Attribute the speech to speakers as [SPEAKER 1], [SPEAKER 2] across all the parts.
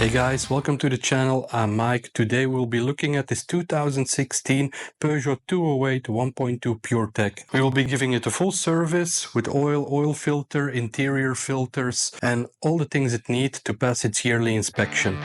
[SPEAKER 1] Hey guys, welcome to the channel. I'm Mike. Today we'll be looking at this 2016 Peugeot 208 1.2 PureTech. We will be giving it a full service with oil filter, interior filters, and all the things it needs to pass its yearly inspection.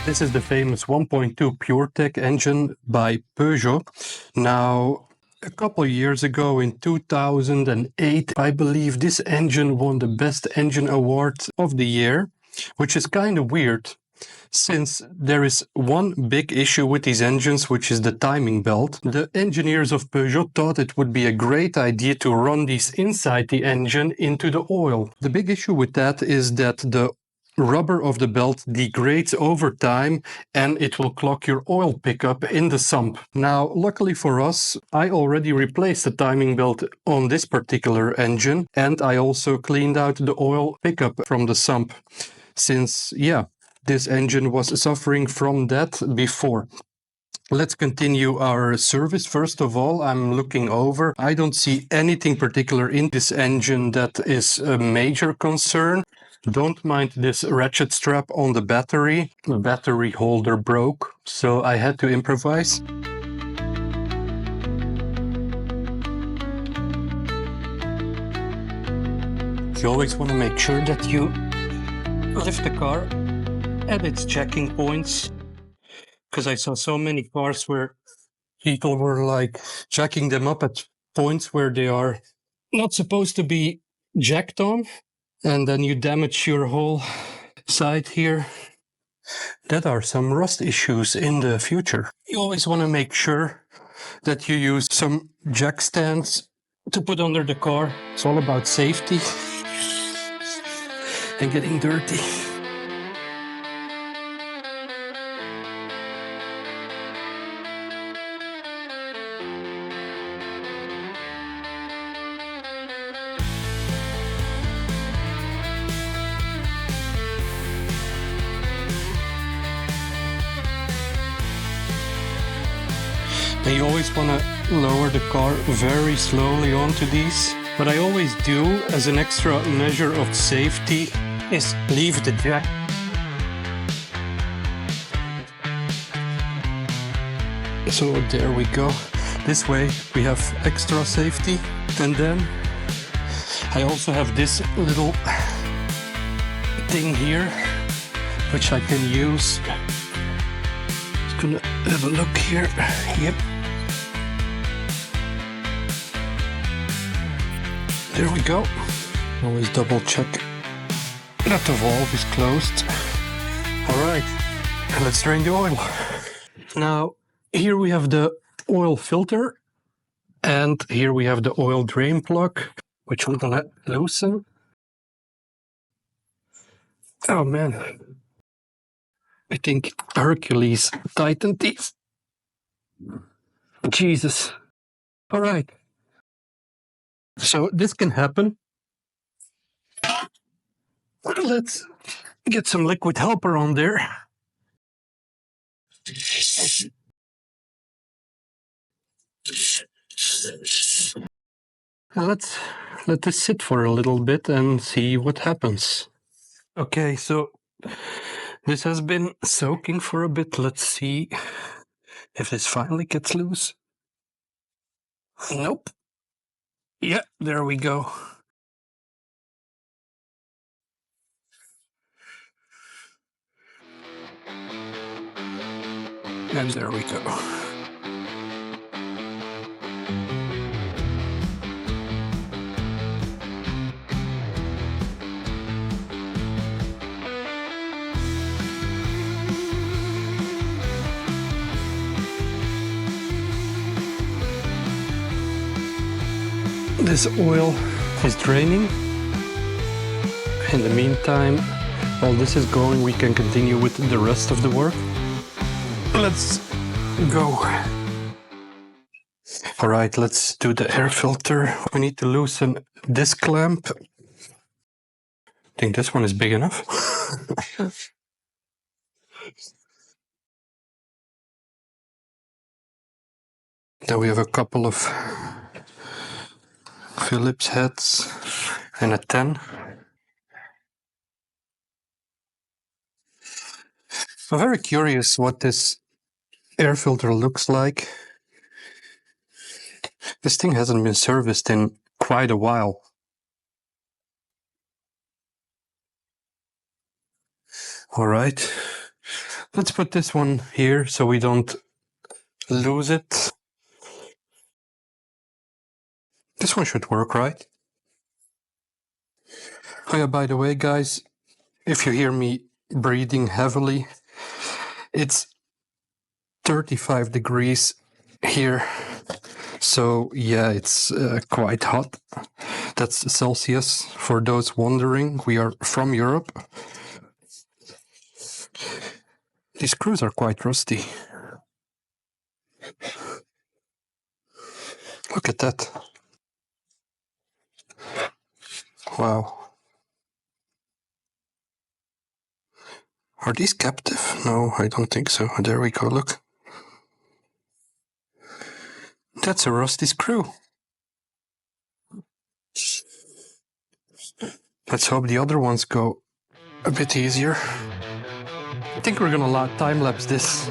[SPEAKER 1] This is the famous 1.2 PureTech engine by Peugeot. Now, a couple of years ago in 2008, I believe this engine won the Best Engine Award of the year, which is kind of weird, since there is one big issue with these engines, which is the timing belt. The engineers of Peugeot thought it would be a great idea to run these inside the engine into the oil. The big issue with that is that the rubber of the belt degrades over time and it will clog your oil pickup in the sump. Now, luckily for us, I already replaced the timing belt on this particular engine, and I also cleaned out the oil pickup from the sump, since, yeah, this engine was suffering from that before. Let's continue our service. First of all, I'm looking over. I don't see anything particular in this engine that is a major concern. Don't mind this ratchet strap on the battery. The battery holder broke, so I had to improvise. You always want to make sure that you lift the car at its checking points, because I saw so many cars where people were like jacking them up at points where they are not supposed to be jacked on, and then you damage your whole side here. That are some rust issues in the future. You always want to make sure that you use some jack stands to put under the car. It's all about safety and getting dirty. And you always want to lower the car very slowly onto these. What I always do as an extra measure of safety is leave the jack so there we go. This way we have extra safety. And then I also have this little thing here which I can use. Just gonna have a look here. Yep. There we go. Always double check that the valve is closed. Alright, let's drain the oil. Now, here we have the oil filter, and here we have the oil drain plug, which we're gonna loosen. Oh man, I think Hercules tightened these. Jesus. Alright. So this can happen. Let's get some liquid helper on there. And let's let this sit for a little bit and see what happens. Okay, so this has been soaking for a bit. Let's see if this finally gets loose. Nope. Yeah, there we go. And there we go. this oil is draining. In the meantime, while this is going, we can continue with the rest of the work. Let's go. All right, let's do the air filter. We need to loosen this clamp. I think this one is big enough. Then we have a couple of Phillips heads and a 10. I'm very curious what this air filter looks like. This thing hasn't been serviced in quite a while. All right, let's put this one here so we don't lose it. This one should work, right? Oh yeah, by the way, guys, if you hear me breathing heavily, it's 35 degrees here. So yeah, it's quite hot. That's Celsius. For those wondering, we are from Europe. These screws are quite rusty. Look at that. Wow. Are these captive? No, I don't think so. There we go, look. That's a rusty screw. Let's hope the other ones go a bit easier. I think we're gonna time-lapse this.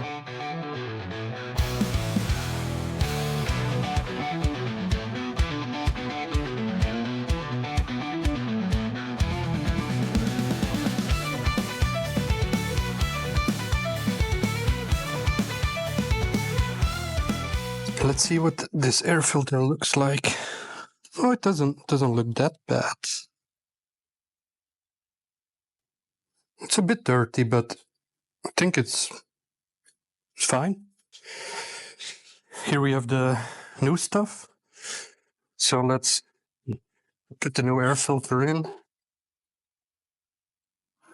[SPEAKER 1] Let's see what this air filter looks like. Oh, it doesn't look that bad. It's a bit dirty, but I think it's fine. Here we have the new stuff. So let's put the new air filter in.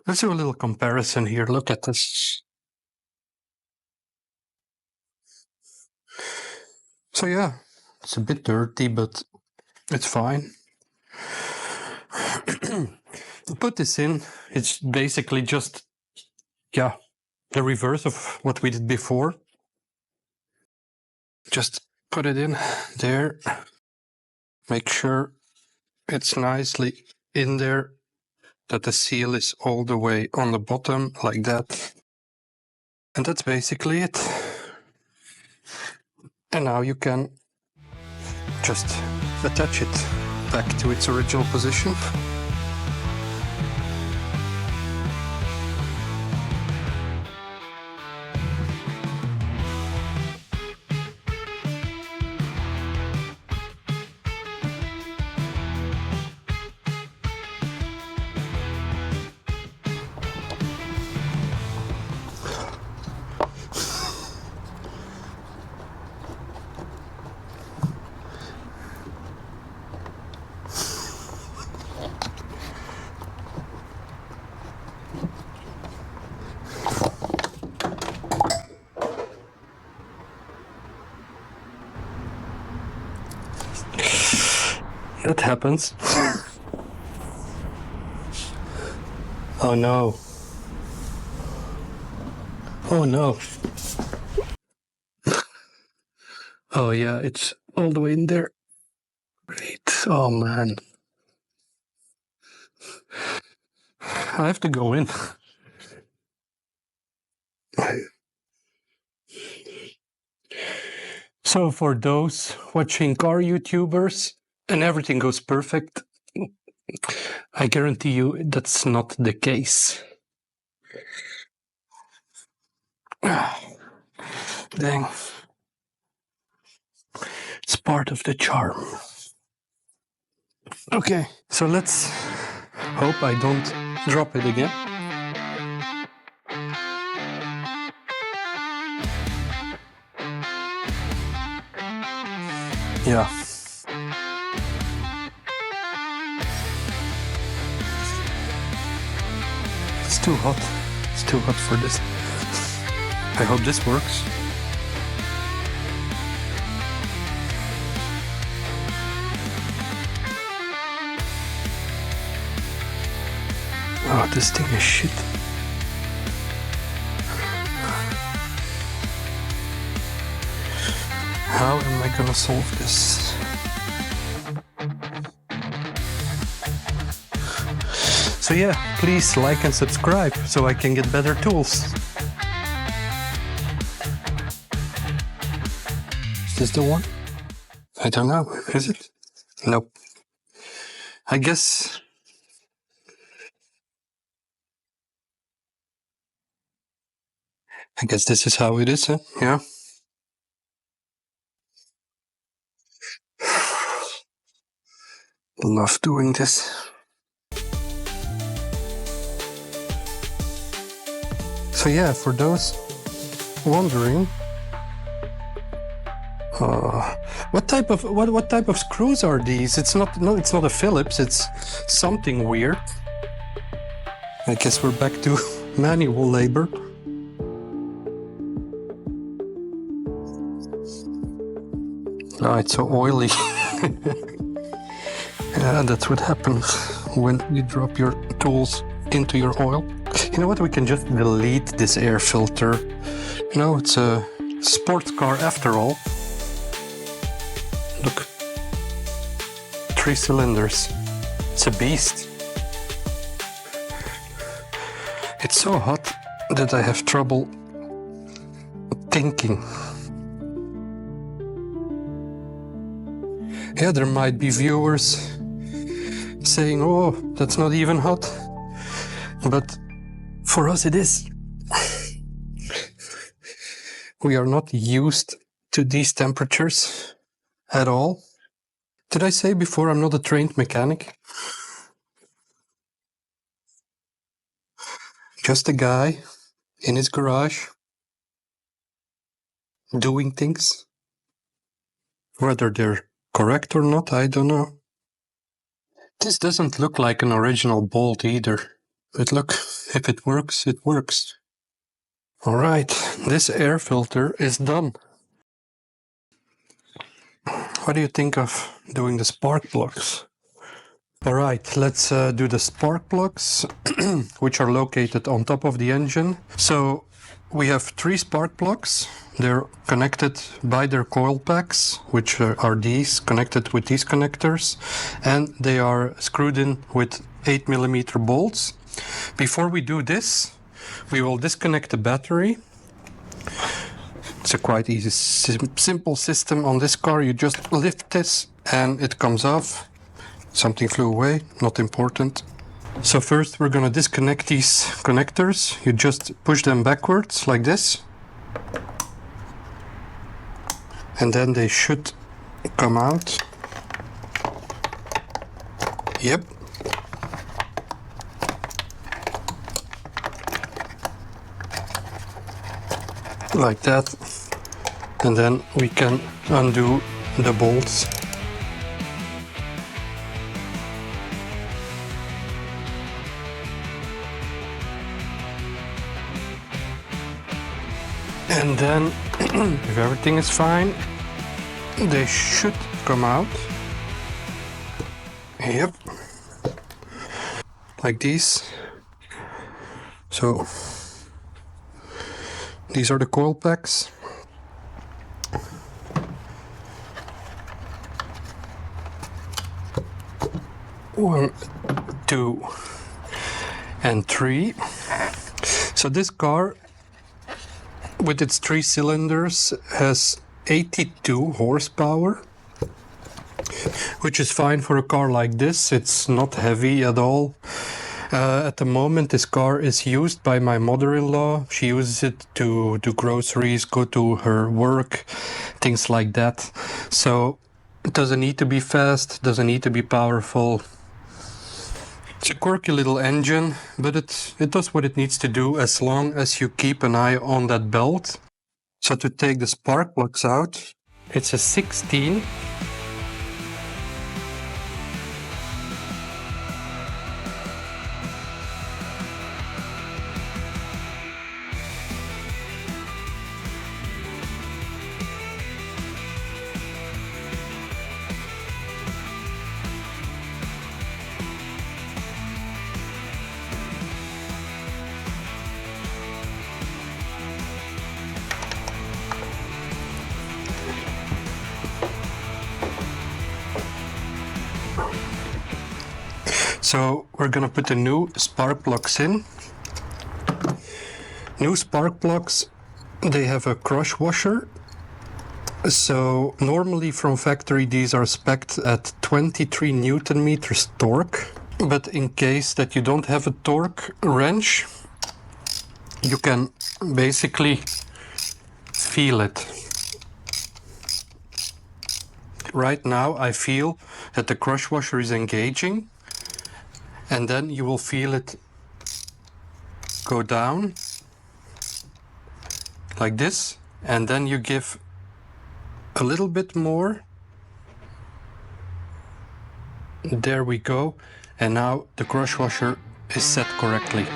[SPEAKER 1] Let's do a little comparison here. Look at this. So yeah, it's a bit dirty, but it's fine. To put this in, it's basically just, yeah, the reverse of what we did before. Just put it in there. Make sure it's nicely in there, that the seal is all the way on the bottom, like that. And that's basically it. And now you can just attach it back to its original position. That happens. Oh no. Oh no. Oh yeah, it's all the way in there. Great. Oh man. I have to go in. So for those watching car YouTubers and everything goes perfect, I guarantee you that's not the case. Dang. It's part of the charm. Okay, so let's hope I don't drop it again. Yeah. too hot. It's too hot for this. I hope this works. Oh, this thing is shit. How am I gonna solve this? So yeah, please like and subscribe so I can get better tools. Is this the one? I don't know. Is it? Nope. I guess this is how it is, huh? Yeah. Love doing this. So yeah, for those wondering, what type of screws are these? It's not a Phillips. It's something weird. I guess we're back to manual labor. Oh, it's so oily. Yeah, that's what happens when you drop your tools into your oil. You know what? We can just delete this air filter. You know, it's a sports car after all. Look. 3 cylinders. It's a beast. It's so hot that I have trouble thinking. Yeah, there might be viewers saying, oh, that's not even hot. But for us it is. We are not used to these temperatures at all. Did I say before I'm not a trained mechanic? Just a guy in his garage doing things. Whether they're correct or not, I don't know. This doesn't look like an original bolt either. But look, if it works, it works. Alright, this air filter is done. What do you think of doing the spark plugs? Alright, let's do the spark plugs, which are located on top of the engine. So we have 3 spark plugs. They're connected by their coil packs, which are these, connected with these connectors. And they are screwed in with 8mm bolts. Before we do this, we will disconnect the battery. It's a quite easy, simple system on this car. You just lift this and it comes off. Something flew away, not important. So first we're gonna disconnect these connectors. You just push them backwards like this. And then they should come out. Yep. Like that. And then we can undo the bolts. And then, if everything is fine, they should come out. Yep. Like these. So, these are the coil packs. One, 2, and 3. So this car, with its 3 cylinders, has 82 horsepower, which is fine for a car like this. It's not heavy at all. At the moment, this car is used by my mother-in-law. She uses it to do groceries, go to her work, things like that. So it doesn't need to be fast, doesn't need to be powerful. It's a quirky little engine, but it does what it needs to do as long as you keep an eye on that belt. So to take the spark plugs out, it's a 16. So we're gonna put the new spark plugs in. New spark plugs, they have a crush washer. So normally from factory these are spec'd at 23 Newton meters torque. But in case that you don't have a torque wrench, you can basically feel it. Right now I feel that the crush washer is engaging, and then you will feel it go down like this, and then you give a little bit more. There we go. And now the crush washer is set correctly.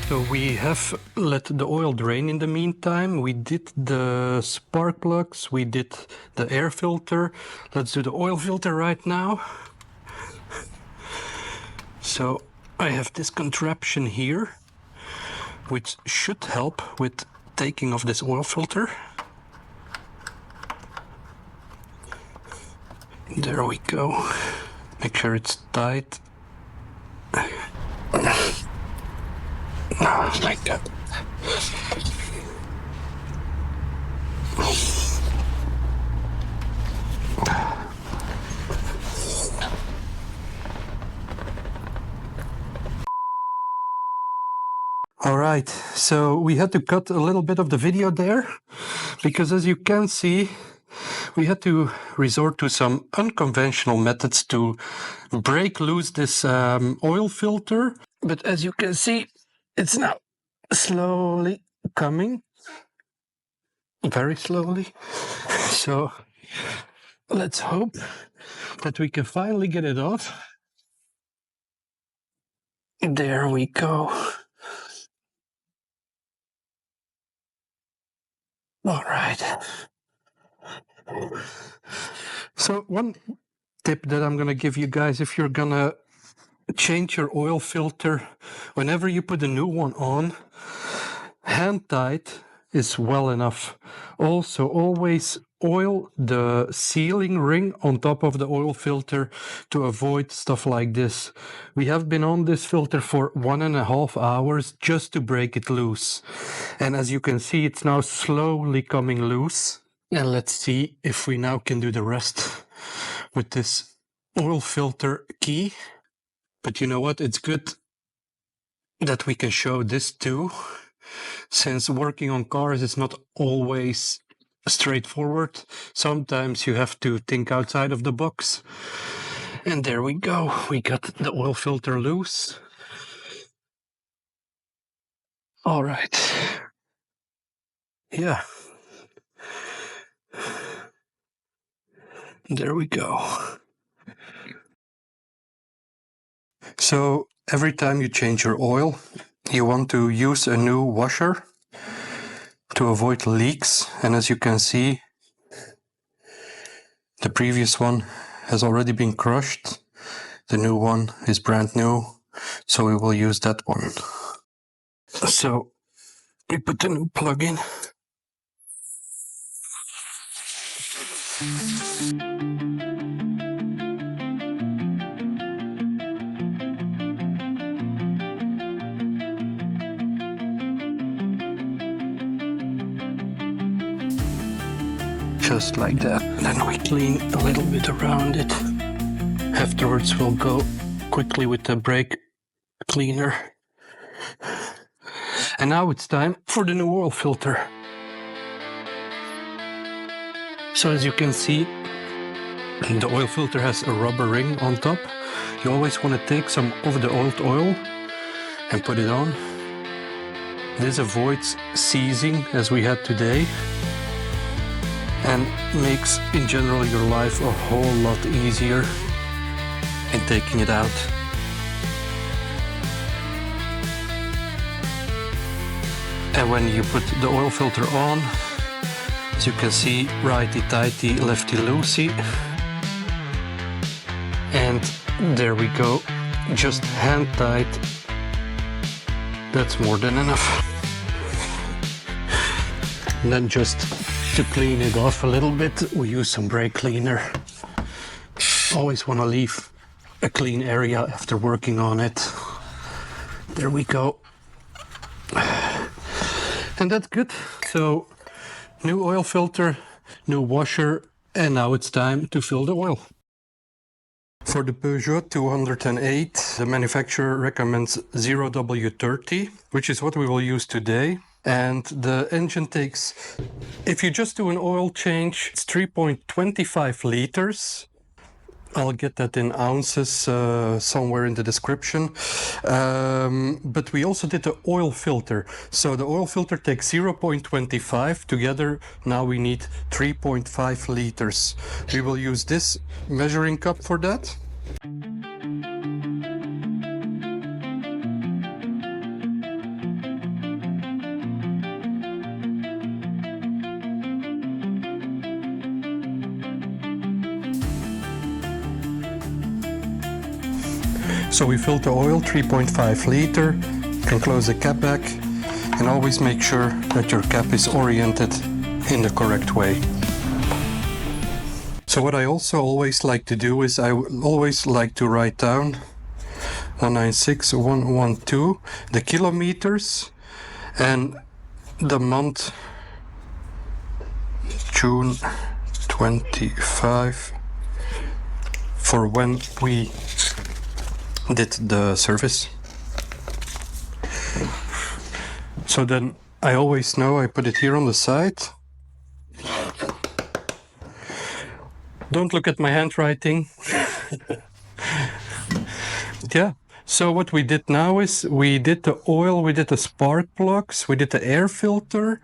[SPEAKER 1] So we have let the oil drain in the meantime. We did the spark plugs, we did the air filter. Let's do the oil filter right now. So I have this contraption here, which should help with taking off this oil filter. There we go. Make sure it's tight. Like that. All right, so we had to cut a little bit of the video there because, as you can see, we had to resort to some unconventional methods to break loose this oil filter. But as you can see, it's now slowly coming, very slowly. So let's hope that we can finally get it off. There we go. All right. So one tip that I'm gonna give you guys, if you're gonna change your oil filter, whenever you put a new one on, hand tight is well enough. Also, always oil the sealing ring on top of the oil filter to avoid stuff like this. We have been on this filter for 1.5 hours just to break it loose. And as you can see, it's now slowly coming loose. And let's see if we now can do the rest with this oil filter key. But you know what? It's good that we can show this too, since working on cars is not always straightforward. Sometimes you have to think outside of the box. And there we go. We got the oil filter loose. All right. Yeah. There we go. So every time you change your oil, you want to use a new washer to avoid leaks. And as you can see, the previous one has already been crushed. The new one is brand new, so we will use that one. So we put the new plug in. Just like that. Then we clean a little bit around it. Afterwards we'll go quickly with the brake cleaner. And now it's time for the new oil filter. So as you can see, the oil filter has a rubber ring on top. You always want to take some of the old oil and put it on. This avoids seizing as we had today, and makes in general your life a whole lot easier in taking it out. And when you put the oil filter on, as you can see, righty-tighty, lefty-loosey. And there we go, just hand tight. That's more than enough. And then just to clean it off a little bit, we use some brake cleaner. Always want to leave a clean area after working on it. There we go. And that's good. So, new oil filter, new washer, and now it's time to fill the oil. For the Peugeot 208, the manufacturer recommends 0W30, which is what we will use today. And the engine takes, if you just do an oil change, it's 3.25 liters. I'll get that in ounces somewhere in the description. But we also did the oil filter. So the oil filter takes 0.25. Together now we need 3.5 liters. We will use this measuring cup for that. So we filled the oil, 3.5 liter, you can close the cap back, and always make sure that your cap is oriented in the correct way. So what I also always like to do is I always like to write down 196112, the kilometers, and the month June 25 for when we did the service. So then I always know I put it here on the side. Don't look at my handwriting. Yeah, so what we did now is we did the oil, we did the spark plugs, we did the air filter,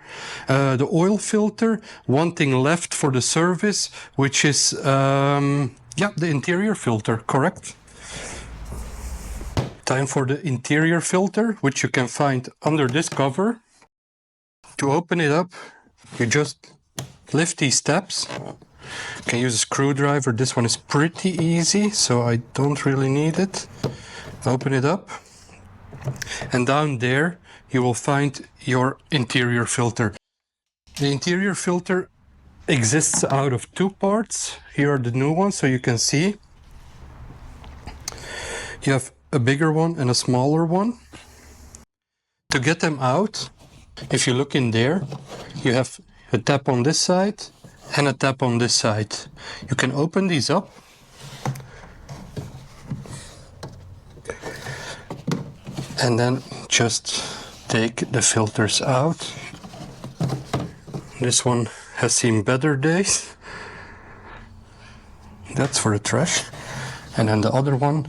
[SPEAKER 1] the oil filter. One thing left for the service, which is yeah, the interior filter, correct? Time for the interior filter, which you can find under this cover. To open it up, you just lift these steps. You can use a screwdriver. This one is pretty easy, so I don't really need it. Open it up. And down there, you will find your interior filter. The interior filter exists out of two parts. Here are the new ones, so you can see. You have a bigger one and a smaller one. To get them out, if you look in there, you have a tap on this side and a tap on this side. You can open these up. And then just take the filters out. This one has seen better days. That's for the trash. And then the other one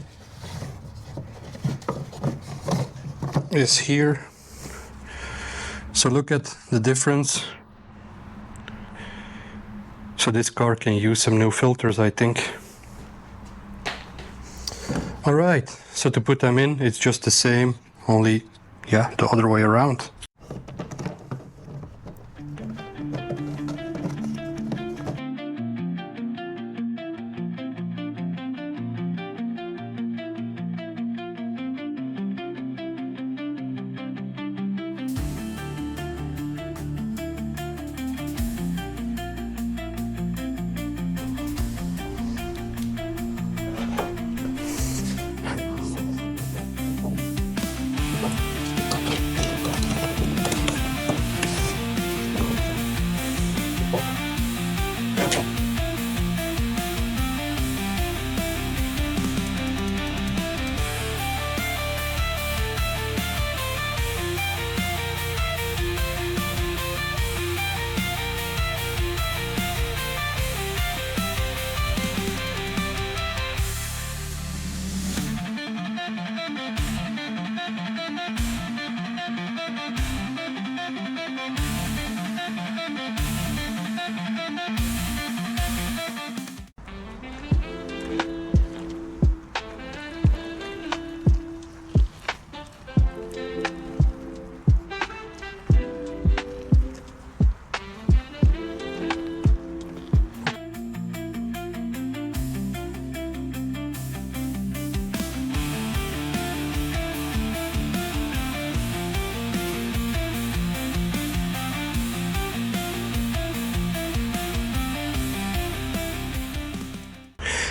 [SPEAKER 1] is here. So look at the difference. So this car can use some new filters, I think. Alright, so to put them in, it's just the same, only, yeah, the other way around.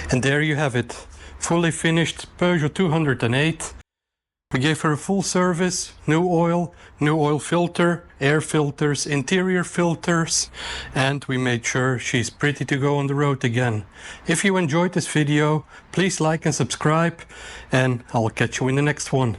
[SPEAKER 1] And there you have it, fully finished Peugeot 208. We gave her a full service, new oil filter, air filters, interior filters, and we made sure she's pretty to go on the road again. If you enjoyed this video, please like and subscribe, and I'll catch you in the next one.